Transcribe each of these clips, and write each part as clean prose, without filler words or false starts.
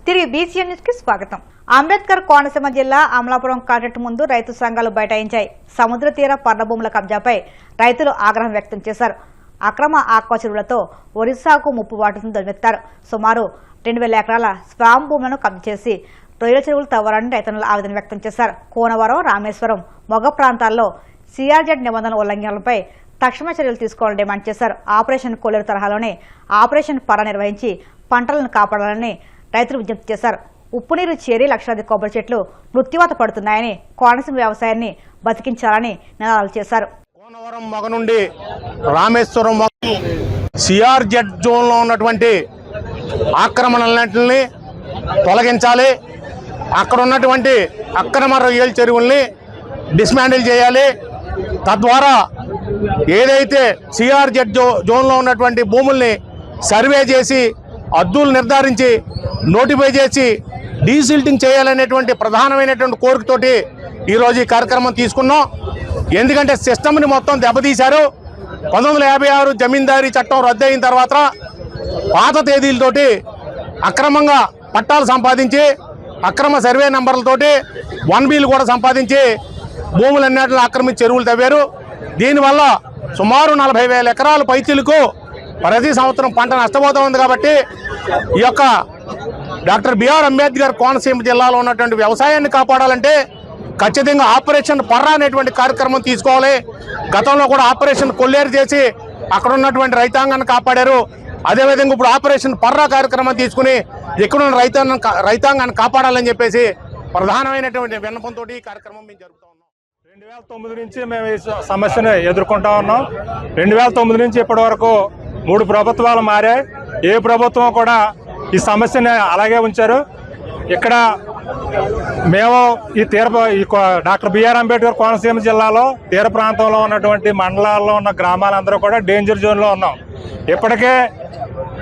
తిరిగి BCN news కి స్వాగతం. అంబేద్కర్ కోనసీమ జిల్లా అమలాపురం కాంట్రాక్ట్ ముందు రైతు సంఘాలు బైఠాయించాయి. సముద్ర తీర పర్ణ భూముల కబ్జాపై రైతులు ఆగ్రహం వ్యక్తం చేశారు. అక్రమ ఆక్వా చెరువులతో ఒరిస్సాకు ముప్పు వాటిని ధ్వజమెత్తారు. సుమారు 2000 ఎకరాల స్వామ్ భూములను కబ్జా చేసి రొయ్యల చెరువులు తవ్వాలని రైతులు ఆవేదన వ్యక్తం చేశారు. కోనవరం, రామేశ్వరం, మొగ ప్రాంతాల్లో సిఆర్జెడ్ నిబంధనల ఉల్లంఘనలపై తక్షణ చర్యలు తీసుకోవాలని డిమాండ్ చేశారు. ఆపరేషన్ కోలేరు తరహాలోనే ఆపరేషన్ పర్ర నిర్వహించి పంటలను కాపాడాలని రైతులు విజ్ఞప్తి చేశారు. ఉప్పు నీరు చేరి లక్షలాది కొబ్బరి చెట్లు మృత్యువాత పడుతున్నాయని, కోనసీమ వ్యవసాయాన్ని బతికించాలని నినాదాలు చేశారు. కోనవరం మొగ నుండి రామేశ్వరం సిఆర్జెడ్ జోన్లో ఉన్నటువంటి ఆక్రమణలన్నింటినీ తొలగించాలి. అక్కడ ఉన్నటువంటి అక్రమ రొయ్యల చెరువుల్ని డిస్మాండిల్ చేయాలి. తద్వారా ఏదైతే సిఆర్జెడ్ జోన్లో ఉన్నటువంటి భూముల్ని సర్వే చేసి హద్దులు నిర్ధారించి నోటిఫై చేసి డీసిల్టింగ్ చేయాలనేటువంటి ప్రధానమైనటువంటి కోరికతోటి ఈరోజు ఈ కార్యక్రమం తీసుకున్నాం. ఎందుకంటే సిస్టమ్ని మొత్తం దెబ్బతీశారు. 1956 జమీందారీ చట్టం రద్దు అయిన తర్వాత పాత తేదీలతోటి అక్రమంగా పట్టాలు సంపాదించి అక్రమ సర్వే నంబర్లతోటి 1Bలు కూడా సంపాదించి భూములన్నిటిని ఆక్రమించి చెరువులు తవ్వారు. దీనివల్ల సుమారు 40,000 ఎకరాల పైచిలకు ప్రతి సంవత్సరం పంట నష్టపోతూ ఉంది. కాబట్టి ఈ యొక్క డాక్టర్ బిఆర్ అంబేద్కర్ కోనసీమ జిల్లాలో ఉన్నటువంటి వ్యవసాయాన్ని కాపాడాలంటే ఖచ్చితంగా ఆపరేషన్ పర్ర అనేటువంటి కార్యక్రమం తీసుకోవాలి. గతంలో కూడా ఆపరేషన్ కొల్లేరు చేసి అక్కడ ఉన్నటువంటి రైతాంగాన్ని కాపాడారు. అదేవిధంగా ఇప్పుడు ఆపరేషన్ పర్ర కార్యక్రమం తీసుకుని ఎక్కడున్న రైతాంగాన్ని కాపాడాలని చెప్పేసి ప్రధానమైనటువంటి విన్నపంతో ఈ కార్యక్రమం మేము జరుపుతా ఉన్నాం. 2009 నుంచి మేము ఈ సమస్యను ఎదుర్కొంటా ఉన్నాం. 2009 నుంచి ఇప్పటి వరకు 3 ప్రభుత్వాలు మారాయి. ఏ ప్రభుత్వం కూడా ఈ సమస్యని అలాగే ఉంచారు. ఇక్కడ మేము ఈ డాక్టర్ బిఆర్ అంబేద్కర్ కోనసీమ జిల్లాలో తీర ప్రాంతంలో ఉన్నటువంటి మండలాల్లో ఉన్న గ్రామాలందరూ కూడా డేంజర్ జోన్లో ఉన్నాం. ఇప్పటికే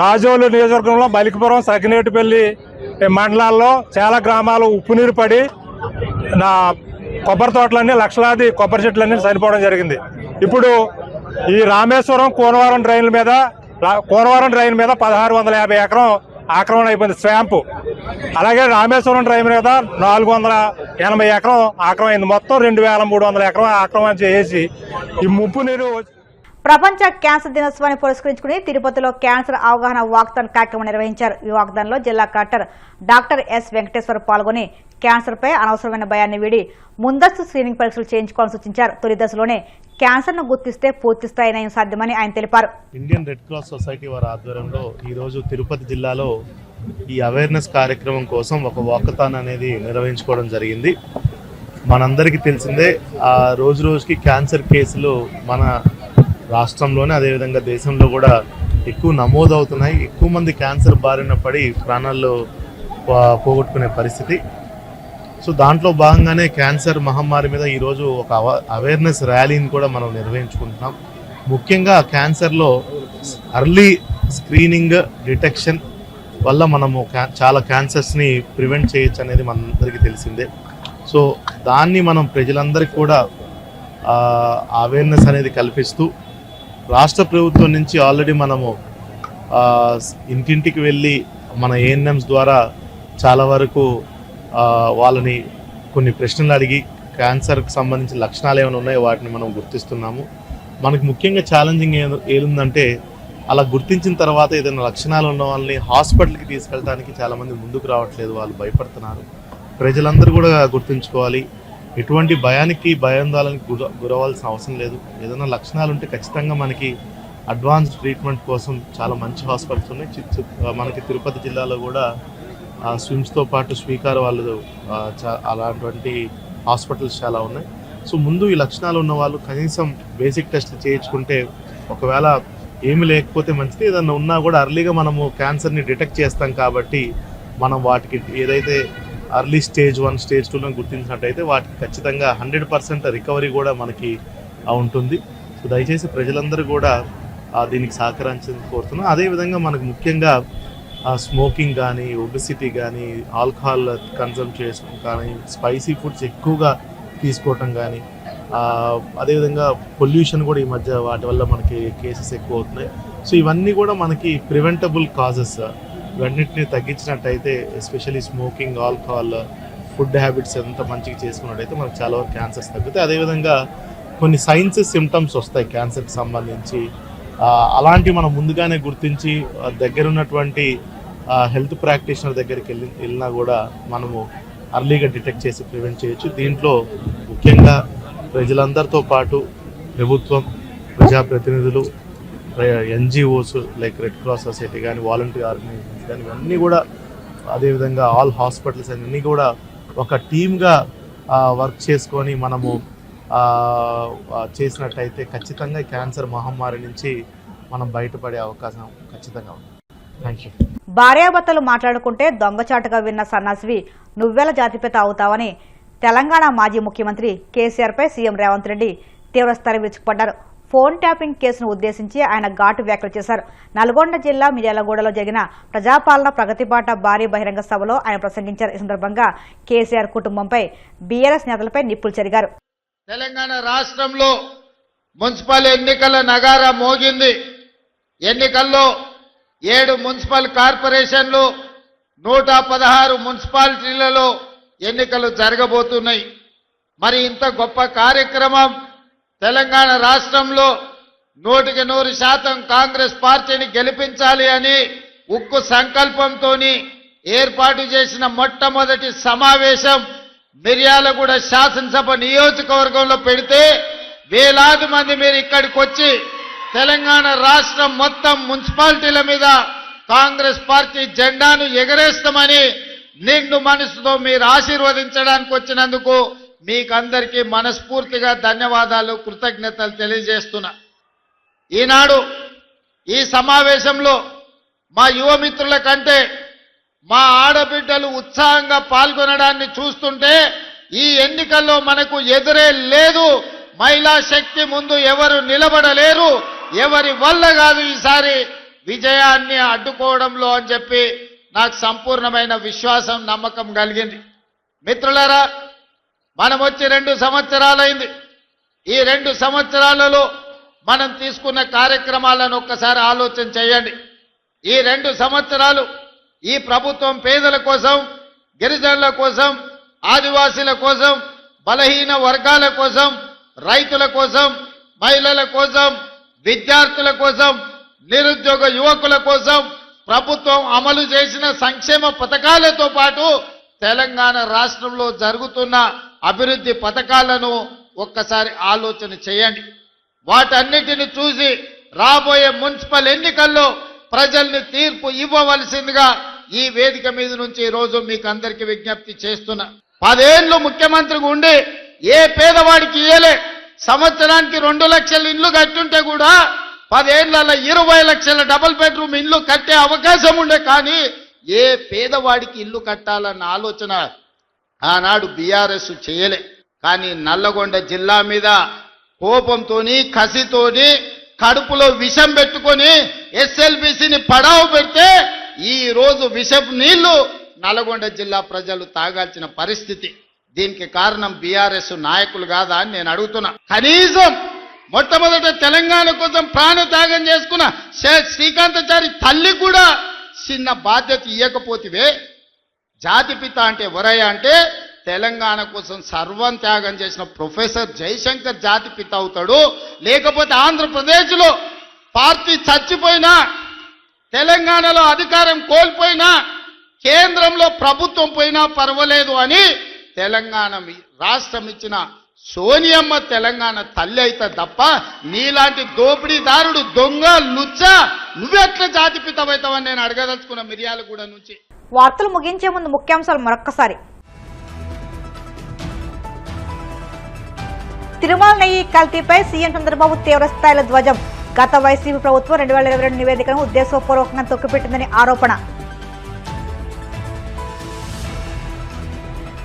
రాజోలు నియోజకవర్గంలో బలికిపురం, సగినేటిపల్లి మండలాల్లో చాలా గ్రామాలు ఉప్పు నీరు పడి కొబ్బరి తోటలన్నీ లక్షలాది కొబ్బరి చెట్లన్నీ చనిపోవడం జరిగింది. ఇప్పుడు ఈ రామేశ్వరం కోనవరం డ్రైన్ మీద 1650 ఎకరం ఆక్రమణ అయిపోయింది స్వాంపు. అలాగే రామేశ్వరం డ్రైన్ మీద 480 ఎకరం ఆక్రమైంది. మొత్తం 2300 ఎకరం ఆక్రమణ చేసి ఈ ముప్పు నీరు. ప్రపంచ క్యాన్సర్ దినోత్సవాన్ని పురస్కరించుకుని తిరుపతిలో క్యాన్సర్ అవగాహన వాక్థాన్ కార్యక్రమం నిర్వహించారు. ఈ వాక్థాన్లో జిల్లా కలెక్టర్ డాక్టర్ ఎస్ వెంకటేశ్వర్ పాల్గొని క్యాన్సర్పై అనవసరమైన భయాన్ని వీడి ముందస్తు స్క్రీనింగ్ పరీక్షలు చేయించుకోవాలని సూచించారు. తొలి దశలోనే క్యాన్సర్ ను గుర్తిస్తే పూర్తి స్థాయి నయం సాధ్యమని ఆయన తెలిపారు. ఇండియన్ రెడ్ క్రాస్ సొసైటీ వారి ఆధ్వర్యంలో ఈరోజు తిరుపతి జిల్లాలో ఈ అవేర్నెస్ కార్యక్రమం కోసం ఒక వాకథాన్ అనేది నిర్వహించుకోవడం జరిగింది. మనందరికీ తెలిసిందే రోజు రోజుకి క్యాన్సర్ కేసులు మన రాష్ట్రంలోనే అదేవిధంగా దేశంలో కూడా ఎక్కువ నమోదవుతున్నాయి. ఎక్కువ మంది క్యాన్సర్ బారిన పడి ప్రాణాలు పోగొట్టుకునే పరిస్థితి. సో దాంట్లో భాగంగానే క్యాన్సర్ మహమ్మారి మీద ఈరోజు ఒక అవేర్నెస్ ర్యాలీని కూడా మనం నిర్వహించుకుంటున్నాం. ముఖ్యంగా క్యాన్సర్లో అర్లీ స్క్రీనింగ్ డిటెక్షన్ వల్ల మనము చాలా క్యాన్సర్స్ని ప్రివెంట్ చేయొచ్చు అనేది మనందరికీ తెలిసిందే. సో దాన్ని మనం ప్రజలందరికీ కూడా అవేర్నెస్ అనేది కల్పిస్తూ రాష్ట్ర ప్రభుత్వం నుంచి ఆల్రెడీ మనము ఇంటింటికి వెళ్ళి మన ఏఎన్ఎంస్ ద్వారా చాలా వరకు వాళ్ళని కొన్ని ప్రశ్నలు అడిగి క్యాన్సర్కి సంబంధించిన లక్షణాలు ఏమైనా ఉన్నాయో వాటిని మనం గుర్తిస్తున్నాము. మనకు ముఖ్యంగా ఛాలెంజింగ్ ఏముందంటే అలా గుర్తించిన తర్వాత ఏదైనా లక్షణాలు ఉన్న వాళ్ళని హాస్పిటల్కి తీసుకెళ్ళడానికి చాలామంది ముందుకు రావట్లేదు, వాళ్ళు భయపడుతున్నారు. ప్రజలందరూ కూడా గుర్తుంచుకోవాలి, ఎటువంటి భయాందోళనకి గురవాల్సిన అవసరం లేదు. ఏదైనా లక్షణాలు ఉంటే ఖచ్చితంగా మనకి అడ్వాన్స్డ్ ట్రీట్మెంట్ కోసం చాలా మంచి హాస్పిటల్స్ ఉన్నాయి. మనకి తిరుపతి జిల్లాలో కూడా స్విమ్స్తో పాటు స్వీకార్ వాళ్ళు అలాంటి హాస్పిటల్స్ చాలా ఉన్నాయి. సో ముందు ఈ లక్షణాలు ఉన్న వాళ్ళు కనీసం బేసిక్ టెస్ట్ చేయించుకుంటే ఒకవేళ ఏమి లేకపోతే మంచిది, ఏదన్నా ఉన్నా కూడా అర్లీగా మనము క్యాన్సర్ని డిటెక్ట్ చేస్తాం. కాబట్టి మనం వాటికి ఏదైతే అర్లీ స్టేజ్ 1, స్టేజ్ 2లో గుర్తించినట్టయితే వాటికి ఖచ్చితంగా 100% రికవరీ కూడా మనకి ఉంటుంది. సో దయచేసి ప్రజలందరూ కూడా దీనికి సహకరించాలని కోరుతున్నాం. అదేవిధంగా మనకు ముఖ్యంగా స్మోకింగ్ కానీ, ఒబెసిటీ కానీ, ఆల్కహాల్ కన్సమ్ చేసుకోవడం కానీ, స్పైసీ ఫుడ్స్ ఎక్కువగా తీసుకోవటం కానీ, అదేవిధంగా పొల్యూషన్ కూడా ఈ మధ్య వాటి వల్ల మనకి కేసెస్ ఎక్కువ అవుతున్నాయి. సో ఇవన్నీ కూడా మనకి ప్రివెంటబుల్ కాజెస్. ఇవన్నిటిని తగ్గించినట్టయితే especially smoking, alcohol, food habits ఎంత మంచిగా చేసుకున్నట్టయితే మనకు చాలా వరకు క్యాన్సర్స్ తగ్గుతాయి. అదేవిధంగా కొన్ని సైన్స్ సిమ్టమ్స్ వస్తాయి క్యాన్సర్కి సంబంధించి. అలాంటివి మనం ముందుగానే గుర్తించి దగ్గర ఉన్నటువంటి హెల్త్ ప్రాక్టీషనర్ దగ్గరికి వెళ్ళినా కూడా మనము అర్లీగా డిటెక్ట్ చేసి ప్రివెంట్ చేయొచ్చు. దీంట్లో ముఖ్యంగా ప్రజలందరితో పాటు ప్రభుత్వం, ప్రజాప్రతినిధులు, NGOs like red cross society కానీ, వాలంటీర్ ఆర్గనైజేషన్స్ కానీ, ఇవన్నీ కూడా, అదేవిధంగా ఆల్ హాస్పిటల్స్ అన్నీ కూడా ఒక టీమ్గా వర్క్ చేసుకొని మనము చేసినట్టయితే ఖచ్చితంగా క్యాన్సర్ మహమ్మారి నుంచి మనం బయటపడే అవకాశం ఖచ్చితంగా ఉంది. Thank you. భార్యాభర్తలు మాట్లాడుకుంటే దొంగచాటుగా విన్న సన్నాసివి నువ్వెల జాతిపిత అవుతావని తెలంగాణ మాజీ ముఖ్యమంత్రి కేసీఆర్పై సీఎం రేవంత్ రెడ్డి తీవ్రస్థాయి విరుచుకుపడ్డారు. ఫోన్ ట్యాపింగ్ కేసును ఉద్దేశించి ఆయన ఘాటు వ్యాఖ్యలు చేశారు. నల్గొండ జిల్లా మిర్యాలగూడలో జరిగిన ప్రజాపాలన ప్రగతిబాట భారీ బహిరంగ సభలో ఆయన ప్రసంగించారు. ఈ సందర్భంగా కేసీఆర్ కుటుంబంపై బీఆర్ఎస్ నేతలపై నిప్పులు చెరిగారు. తెలంగాణ రాష్ట్రంలో మున్సిపల్ ఎన్నికల నగారా మోగింది. ఎన్నికల్లో 7 మున్సిపల్ కార్పొరేషన్లు, 116 మున్సిపాలిటీలలో ఎన్నికలు జరగబోతున్నాయి. మరి ఇంత గొప్ప కార్యక్రమం తెలంగాణ రాష్ట్రంలో 100% కాంగ్రెస్ పార్టీని గెలిపించాలి అని ఉక్కు సంకల్పంతో ఏర్పాటు చేసిన మొట్టమొదటి సమావేశం మిర్యాలగూడ శాసనసభ నియోజకవర్గంలో పెడితే వేలాది మంది మీరు ఇక్కడికి వచ్చి తెలంగాణ రాష్ట్రం మొత్తం మున్సిపాలిటీల మీద కాంగ్రెస్ పార్టీ జెండాను ఎగరేస్తామని నిండు మనసుతో మీరు ఆశీర్వదించడానికి వచ్చినందుకు మీకందరికీ మనస్ఫూర్తిగా ధన్యవాదాలు, కృతజ్ఞతలు తెలియజేస్తున్నా. ఈనాడు ఈ సమావేశంలో మా యువమిత్రుల కంటే మా ఆడబిడ్డలు ఉత్సాహంగా పాల్గొనడాన్ని చూస్తుంటే ఈ ఎన్నికల్లో మనకు ఎదురే లేదు. మహిళా శక్తి ముందు ఎవరు నిలబడలేరు, ఎవరి వల్ల కాదు ఈసారి విజయాన్ని అడ్డుకోవడంలో అని చెప్పి నాకు సంపూర్ణమైన విశ్వాసం, నమ్మకం కలిగింది. మిత్రులారా, మనం వచ్చి 2 సంవత్సరాలైంది. ఈ 2 సంవత్సరాలలో మనం తీసుకున్న కార్యక్రమాలను ఒక్కసారి ఆలోచన చేయండి. ఈ 2 సంవత్సరాలు ఈ ప్రభుత్వం పేదల కోసం, గిరిజనుల కోసం, ఆదివాసీల కోసం, బలహీన వర్గాల కోసం, రైతుల కోసం, మహిళల కోసం, విద్యార్థుల కోసం, నిరుద్యోగ యువకుల కోసం ప్రభుత్వం అమలు చేసిన సంక్షేమ పథకాలతో పాటు తెలంగాణ రాష్ట్రంలో జరుగుతున్న అభివృద్ధి పథకాలను ఒక్కసారి ఆలోచన చేయండి. వాటన్నిటిని చూసి రాబోయే మున్సిపల్ ఎన్నికల్లో ప్రజల్ని తీర్పు ఇవ్వవలసిందిగా ఈ వేదిక మీద నుంచి ఈరోజు మీకు అందరికీ విజ్ఞప్తి చేస్తున్నా. 10 ఏళ్ళు ముఖ్యమంత్రిగా ఉండి ఏ పేదవాడికి ఇయ్యలే. సంవత్సరానికి 2 లక్షల ఇల్లు కట్టుంటే కూడా 10 ఏళ్లలో 20 లక్షల డబుల్ బెడ్రూమ్ ఇల్లు కట్టే అవకాశం ఉండే. కానీ ఏ పేదవాడికి ఇల్లు కట్టాలన్న ఆలోచన ఆనాడు బీఆర్ఎస్ చేయలే. కానీ నల్లగొండ జిల్లా మీద కోపంతోని, కసితోని, కడుపులో విషం పెట్టుకొని ఎస్ఎల్బీసీని పడావు పెడితే ఈ రోజు విషపు నీళ్లు నల్గొండ జిల్లా ప్రజలు తాగాల్సిన పరిస్థితి. దీనికి కారణం బీఆర్ఎస్ నాయకులు కాదా అని నేను అడుగుతున్నా. కనీసం మొట్టమొదట తెలంగాణ కోసం ప్రాణత్యాగం చేసుకున్న శ్రీకాంతాచారి తల్లి కూడా చిన్న బాధ్యత ఇవ్వకపోతివే. జాతిపిత అంటే ఎవరయ్యా అంటే తెలంగాణ కోసం సర్వం త్యాగం చేసిన ప్రొఫెసర్ జయశంకర్ జాతిపిత అవుతాడు. లేకపోతే ఆంధ్రప్రదేశ్లో పార్టీ చచ్చిపోయినా, తెలంగాణలో అధికారం కోల్పోయినా, కేంద్రంలో ప్రభుత్వం పోయినా పర్వాలేదు అని తెలంగాణ రాష్ట్రం ఇచ్చిన సోనియమ్మ తెలంగాణ తల్లి అయితే తప్ప నీలాంటి దోపిడీదారుడు, దొంగ, లుచ్చ నువ్వెట్లా జాతిపితమవుతావని నేను అడగదలుచుకున్న మిర్యాలగూడ నుంచి. వార్తలు ముగించే ముందు ముఖ్యాంశాలు మరొక్కసారి. తిరుమల నెయ్యి కల్తీపై సీఎం చంద్రబాబు తీవ్ర స్థాయిలో ధ్వజం. గత వైసీపీ ప్రభుత్వం 2022 నివేదికను ఉద్దేశపూర్వకంగా తొక్కిపెట్టిందని ఆరోపణ.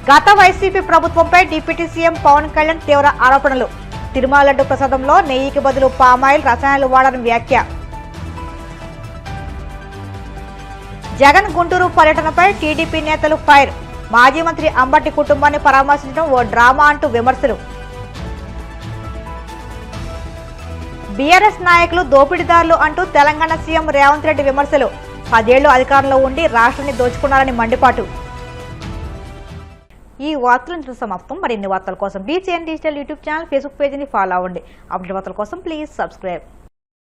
గత వైసీపీ ప్రభుత్వంపై డిప్యూటీ సీఎం పవన్ కళ్యాణ్ తీవ్ర ఆరోపణలు. తిరుమల లడ్డు ప్రసాదంలో నెయ్యికి బదులు పామాయిల్, రసాయనాలు వాడని వ్యాఖ్య. జగన్ గుంటూరు పర్యటనపై టీడీపీ నేతలు ఫైర్. మాజీ మంత్రి అంబటి కుటుంబాన్ని పరామర్శించడం ఓ డ్రామా అంటూ విమర్శలు. బీఆర్ఎస్ నాయకులు దోపిడీదారులు అంటూ తెలంగాణ సీఎం రేవంత్ రెడ్డి విమర్శలు. 10 ఏళ్లు అధికారంలో ఉండి రాష్ట్రాన్ని దోచుకున్నారని మండిపాటు. ఈ వార్తలు సమాప్తం. మరిన్ని వార్తల కోసం BCN digital YouTube channel, Facebook పేజీని ఫాలో అవ్వండి. అప్డేట్ వార్తల కోసం ప్లీజ్ సబ్స్క్రైబ్.